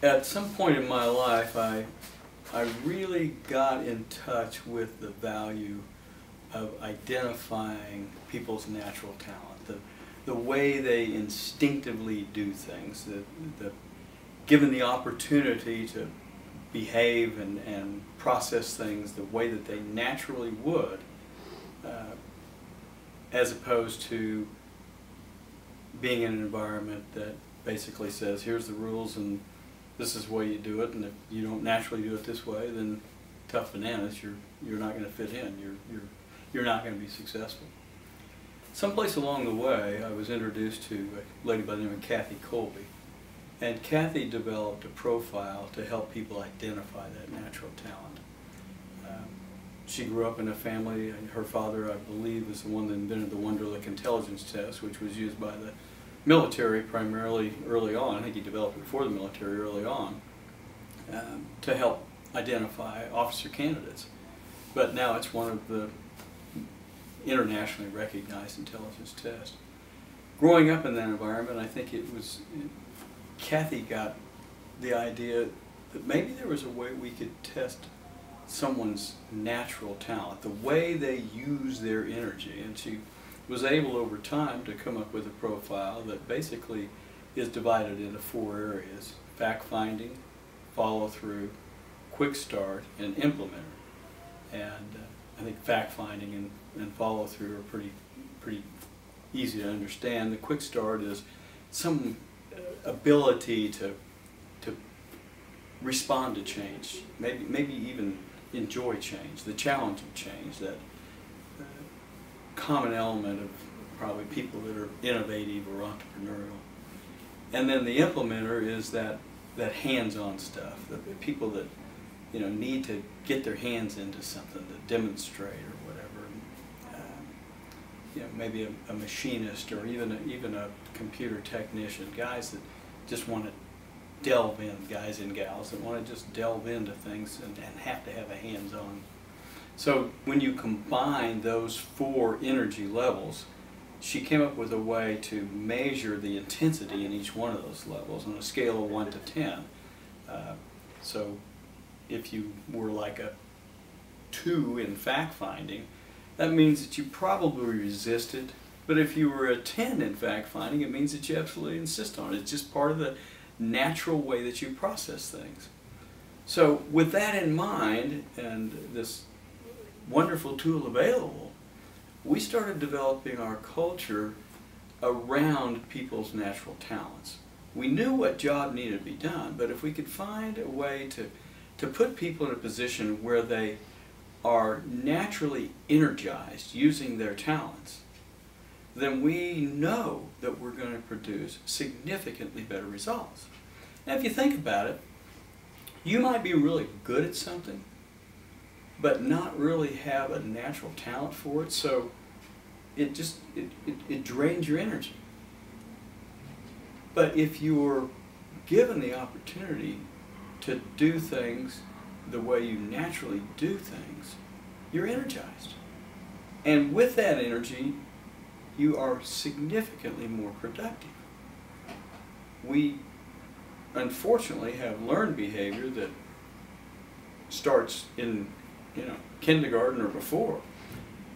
At some point in my life, I really got in touch with the value of identifying people's natural talent, the way they instinctively do things, given the opportunity to behave and process things the way that they naturally would, as opposed to being in an environment that basically says, here's the rules and this is the way you do it, and if you don't naturally do it this way, then tough bananas, you're not going to fit in, you're not going to be successful. Someplace along the way, I was introduced to a lady by the name of Kolbe, and Kathy developed a profile to help people identify that natural talent. She grew up in a family, and her father, I believe, was the one that invented the Wonderlic intelligence test, which was used by the military primarily early on. I think he developed it before the military early on, to help identify officer candidates. But now it's one of the internationally recognized intelligence tests. Growing up in that environment, I think Kathy got the idea that maybe there was a way we could test someone's natural talent, the way they use their energy, and she was able over time to come up with a profile that basically is divided into 4 areas: fact-finding, follow-through, quick start, and implementer. And I think fact-finding and follow-through are pretty easy to understand. The quick start is some ability to respond to change, maybe even enjoy change, the challenge of change, that common element of probably people that are innovative or entrepreneurial. And then the implementer is that hands-on stuff, the people that need to get their hands into something to demonstrate or whatever. Maybe a machinist or even a computer technician, guys that just want to delve in, guys and gals that want to just delve into things and have to have a hands-on. So when you combine those 4 energy levels, she came up with a way to measure the intensity in each one of those levels on a scale of 1 to 10. So if you were like a 2 in fact-finding, that means that you probably resist it. But if you were a 10 in fact-finding, it means that you absolutely insist on it. It's just part of the natural way that you process things. So with that in mind, and this wonderful tool available, we started developing our culture around people's natural talents. We knew what job needed to be done, but if we could find a way to put people in a position where they are naturally energized using their talents, then we know that we're going to produce significantly better results. Now if you think about it, you might be really good at something, but not really have a natural talent for it, so it drains your energy. But if you're given the opportunity to do things the way you naturally do things, you're energized. And with that energy, you are significantly more productive. We unfortunately have learned behavior that starts in kindergarten or before.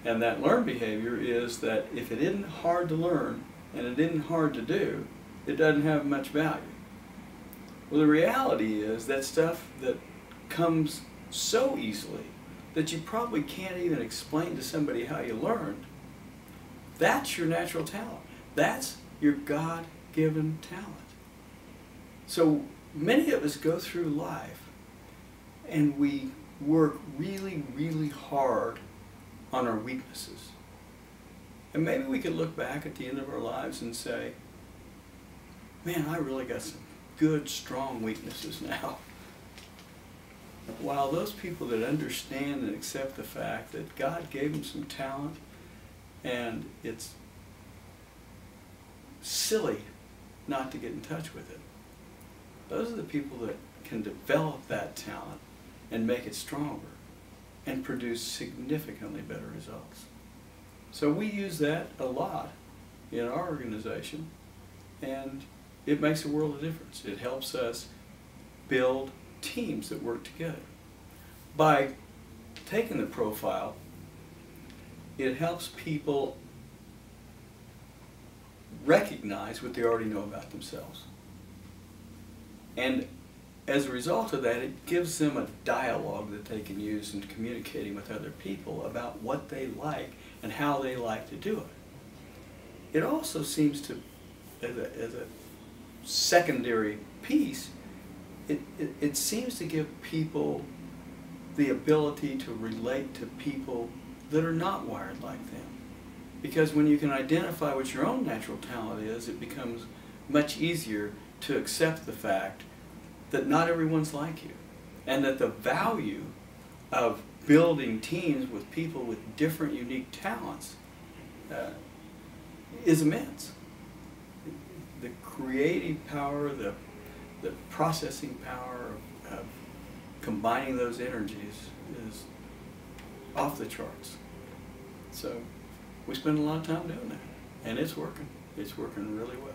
And that learned behavior is that if it isn't hard to learn and it isn't hard to do, it doesn't have much value. Well, the reality is that stuff that comes so easily that you probably can't even explain to somebody how you learned, that's your natural talent. That's your God-given talent. So many of us go through life and we work really, really hard on our weaknesses. And maybe we could look back at the end of our lives and say, man, I really got some good, strong weaknesses now. While those people that understand and accept the fact that God gave them some talent, and it's silly not to get in touch with it, those are the people that can develop that talent and make it stronger and produce significantly better results. So we use that a lot in our organization, and it makes a world of difference. It helps us build teams that work together. By taking the profile, it helps people recognize what they already know about themselves. And as a result of that, it gives them a dialogue that they can use in communicating with other people about what they like and how they like to do it. It also seems to, as a secondary piece, it seems to give people the ability to relate to people that are not wired like them. Because when you can identify what your own natural talent is, it becomes much easier to accept the fact that not everyone's like you, and that the value of building teams with people with different, unique talents is immense. The creative power, the processing power of combining those energies is off the charts. So we spend a lot of time doing that, and it's working. It's working really well.